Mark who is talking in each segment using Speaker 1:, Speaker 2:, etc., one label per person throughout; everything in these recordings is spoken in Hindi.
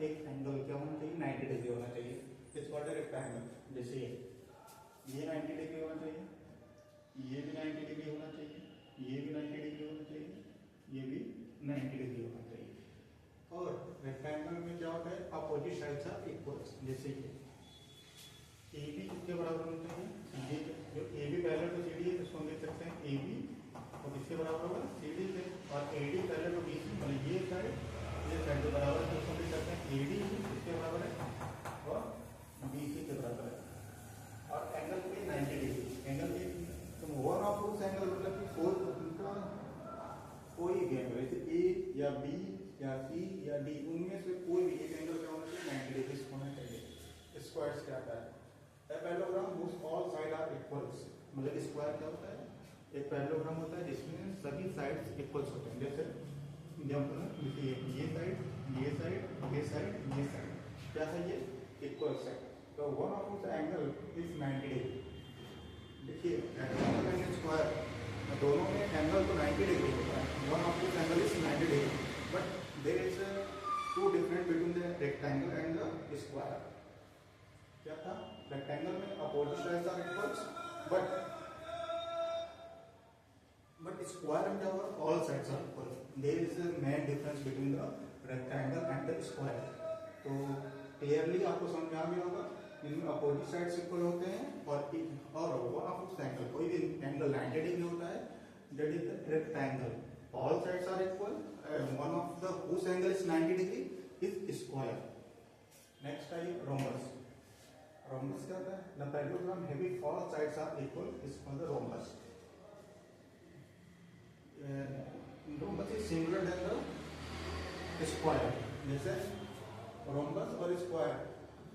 Speaker 1: एक एंगल क्या होना चाहिए, 90 डिग्री होना चाहिए। It's called rectangle. जैसे ये 90 डिग्री होना चाहिए, ये भी 90 डिग्री होना चाहिए, ये भी 90 डिग्री होना चाहिए, ये भी 90 डिग्री होना चाहिए। और रेक्टेंगल में क्या होता है, अपोजिट साइड्स आर इक्वल्स। जैसे ए बी किसके बराबर होना चाहिए, ये जो A B parallel to C D है इसको हम लिख सकते हैं ए बी, और किसके बराबर होगा, सी डी से। और A D parallel to B C, मतलब ये साइड जो बराबर है उसको लिख सकते हैं ए डी किसके बराबर है, और बी सी के बराबर है। और एंगल पे 90 डिग्री एंगल पे, तो वन ऑफ उस एंगल मतलब कि फोर उनका कोई भी एंगल, जैसे ए या बी या सी या डी, उनमें से कोई भी एक एंगल क्या होना चाहिए, 90 डिग्री होना चाहिए। स्क्वायर क्या आता है, A parallelogram whose all sides are equals, मतलब स्क्वायर क्या होता है, एक पैरेललोग्राम होता है जिसमें सभी साइड्स इक्वल्स होते हैं। जैसे ये साइड, ये साइड, ये साइड, ये साइड क्या है, ये इक्वल्स है। तो one of the angle is 90 degree. देखिए रेक्टेंगल एंड स्क्वायर दोनों में एंगल तो 90 डिग्री होता है, one of the angle is 90 degree, but there is two different between the rectangle and the square. क्या था, रेक्टेंगल में opposite sides are equals, but square में क्या होगा, all sides are equal. There is a main difference between the rectangle and the square. तो क्लियरली आपको समझ में आ गया होगा, इनमें अपोजिट साइड्स इक्वल होते हैं, और वन ऑफ एंगल, कोई भी एंगल 90 डिग्री होता है, that is the rectangle. All sides are equal, one of the whose angle is 90 degree is square. Next आइए रोमबस। रोमबस क्या होता है, the parallelogram having all sides are equal is called the rhombus. Rhombus is similar then the square. जैसे रोमबस और स्क्वायर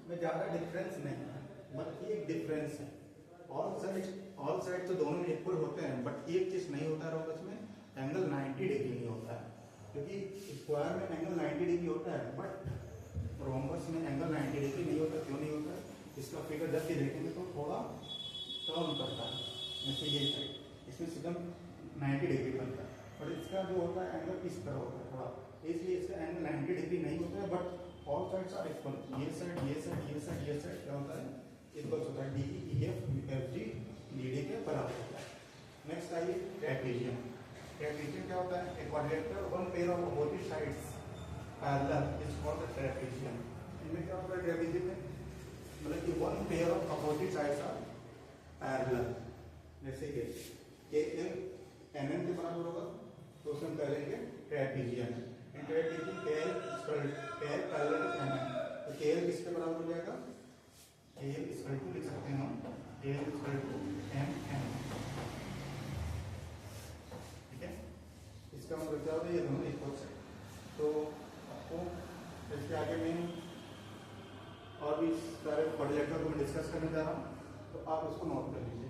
Speaker 1: में ज्यादा डिफरेंस नहीं है, बट एक डिफरेंस है, ऑल साइड तो दोनों में इक्वल होते हैं, बट एक चीज नहीं होता है रोमबस में, एंगल 90 डिग्री नहीं होता है। क्योंकि स्क्वायर में एंगल 90 डिग्री होता है, बट रोमबस में एंगल 90 डिग्री नहीं होता। क्यों नहीं होता है, इसका फिगर जब भी देखेंगे तो थोड़ा टर्न करता है, जैसे ये साइड इसमें सिर्फ 90 डिग्री बनता है, और इसका जो होता है एंगल इस तरह होता है थोड़ा, इसलिए इसका एंगल 90 डिग्री नहीं होता है, but all sides are equal. ये साइड, ये साइड, ये साइड, ये साइड क्या होता है, इक्वल होता है, D E F F G D D के बराबर होता है। नेक्स्ट आइए ट्रेपेजियम। ट्रेपेजियम क्या होता है, quadrilateral one pair of opposite sides parallel is called the trapezium. इनमें क्या होता है ट्रेपेजियम में, मतलब कि one pair of opposite sides are parallel. जैसे कि एन एन के बराबर होगा तो उसमें हम करेंगे trapezium. Trapezium KL parallel to N N, तो KL किसके बराबर हो जाएगा, KL इक्वल टू लिख सकते हैं हम, KL equal to M N. ठीक है, इसका मतलब क्या होता है, ये दोनों इक्वल है। तो आपको इसके आगे में और भी सारे क्वाड्रिलेटरल को मैं डिस्कस करने जा रहा हूँ, तो आप उसको नोट कर लीजिए।